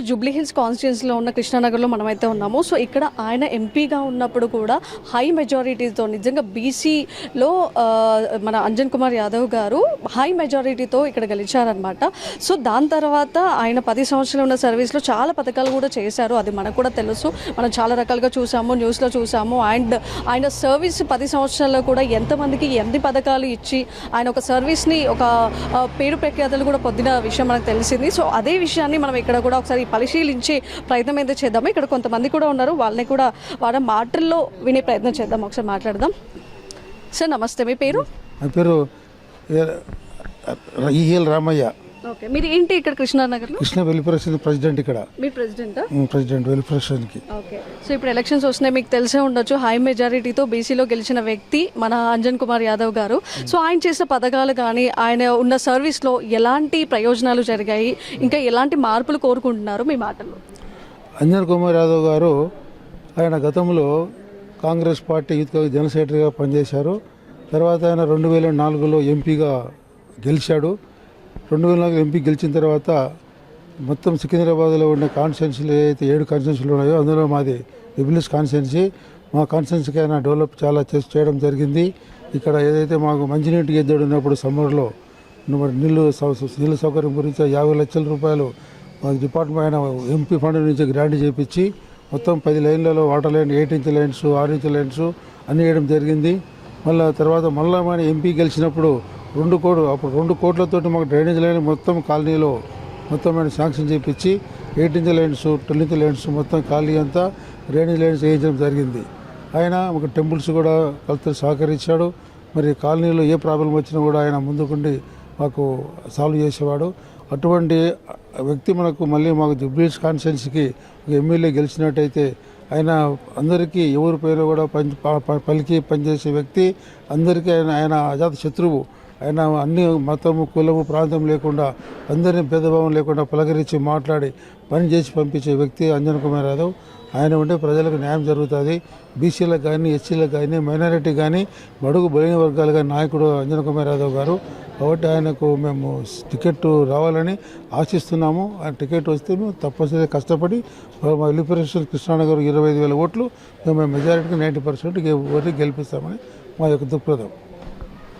Jubilee hills కాన్స్టిట్యున్సీలో ఉన్న కృష్ణానగర్లో మనమైతే ఉన్నాము. సో ఇక్కడ ఆయన ఎంపీగా ఉన్నప్పుడు కూడా హై మెజారిటీతో నిజంగా బీసీలో మన అంజన్ కుమార్ యాదవ్ గారు హై మెజారిటీతో ఇక్కడ గెలిచారనమాట. సో దాని తర్వాత ఆయన 10 సంవత్సరాలు ఉన్న సర్వీస్లో చాలా పథకాలు కూడా చేశారు. అది మనకు కూడా తెలుసు, మనం చాలా రకాలుగా చూసాము, న్యూస్లో చూసాము. అండ్ ఆయన సర్వీస్ 10 సంవత్సరాల్లో కూడా ఎంతమందికి ఎన్ని పథకాలు ఇచ్చి ఆయన ఒక సర్వీస్ని ఒక పేరు ప్రఖ్యాతలు కూడా పొందిన విషయం మనకు తెలిసింది. సో అదే విషయాన్ని మనం ఇక్కడ కూడా ఒకసారి పరిశీలించే ప్రయత్నం అయితే చేద్దాము. ఇక్కడ కొంతమంది కూడా ఉన్నారు, వాళ్ళని కూడా వాళ్ళ మాటల్లో వినే ప్రయత్నం చేద్దాం. ఒకసారి మాట్లాడదాం. సార్ నమస్తే, మీ పేరు? నా పేరు ఈఎల్ రామయ్య. ఓకే, మీరు ఏంటి ఇక్కడ కృష్ణానగర్లో? Krishna welfare president. ఇక్కడ మీరు ప్రెసిడెంటా? ప్రెసిడెంట్ వెల్ఫేర్కి. ఓకే, సో ఇప్పుడు ఎలక్షన్స్ వస్తున్నాయి, మీకు తెలిసే ఉండొచ్చు. హై మెజారిటీతో బీసీలో గెలిచిన వ్యక్తి మన అంజన్ కుమార్ యాదవ్ గారు. సో ఆయన చేసిన పథకాలు కానీ ఆయన ఉన్న సర్వీస్లో ఎలాంటి ప్రయోజనాలు జరిగాయి, ఇంకా ఎలాంటి మార్పులు కోరుకుంటున్నారు మీ మాటల్లో? అంజన్ కుమార్ యాదవ్ గారు ఆయన గతంలో కాంగ్రెస్ పార్టీ యూత్ జనరల్ సెక్రటరీగా పనిచేశారు. తర్వాత ఆయన 2004లో ఎంపీగా గెలిచాడు. 2004 ఎంపీ గెలిచిన తర్వాత మొత్తం సికింద్రాబాద్లో ఉన్న కాన్స్టిట్యున్సీలు ఏదైతే 7 కాన్స్టిట్యున్సీలు ఉన్నాయో అందులో మాది జూబ్లీహిల్స్ కాన్స్టిట్యున్సీ. మా కాన్స్టిట్యున్సీకి ఆయన డెవలప్ చాలా చేయడం జరిగింది. ఇక్కడ ఏదైతే మాకు మంచినీటి ఎద్దడి ఉన్నప్పుడు సమ్మర్లో నీళ్ళు సౌకర్యం గురించి 50 లక్షల రూపాయలు మా డిపార్ట్మెంట్ ఆయన ఎంపీ ఫండ్ నుంచి గ్రాంట్ చేయించి మొత్తం 10 లైన్లలో water line 8 inch lines 6 inch lines అన్నీ వేయడం జరిగింది. తర్వాత మళ్ళీ మన ఎంపీ గెలిచినప్పుడు 2 కోట్లతోటి మాకు డ్రైనేజ్ లైన్ మొత్తం కాలనీలో మొత్తం ఆయన శాంక్షన్ చేయించి 8 ఇంచ్ లైన్స్ 12 ఇంచ్ లైన్స్ మొత్తం కాలనీ అంతా డ్రైనేజ్ లైన్స్ వేయించడం జరిగింది. ఆయన ఒక టెంపుల్స్ కూడా కలెక్టర్ సహకరించాడు. మరి కాలనీలో ఏ ప్రాబ్లం వచ్చినా కూడా ఆయన ముందుకుండి మాకు సాల్వ్ చేసేవాడు. అటువంటి వ్యక్తి మాకు జూబ్లీహిల్స్ కాన్స్టిట్యున్సీకి ఎమ్మెల్యే గెలిచినట్టయితే ఆయన అందరికీ ఎవరి పైన కూడా పలికి పనిచేసే వ్యక్తి. అందరికీ ఆయన అజాత శత్రువు. ఆయన అన్ని మతము కులము ప్రాంతం లేకుండా అందరినీ భేదభావం లేకుండా పలకరించి మాట్లాడి పని చేసి పంపించే వ్యక్తి అంజన్ కుమార్ యాదవ్. ఆయన ఉంటే ప్రజలకు న్యాయం జరుగుతుంది. బీసీలకు కానీ ఎస్సీలకు కానీ మైనారిటీ కానీ బడుగు బలైన వర్గాలు కానీ నాయకుడు అంజన్ కుమార్ యాదవ్ గారు. కాబట్టి ఆయనకు మేము టికెట్ రావాలని ఆశిస్తున్నాము. ఆ టికెట్ వస్తే మేము తప్పనిసరిగా కష్టపడి వెల్ఫేర్ కృష్ణానగర్ 25,000 ఓట్లు మేము మెజారిటీకి 90% ఓటు గెలిపిస్తామని మా యొక్క దృక్పథం.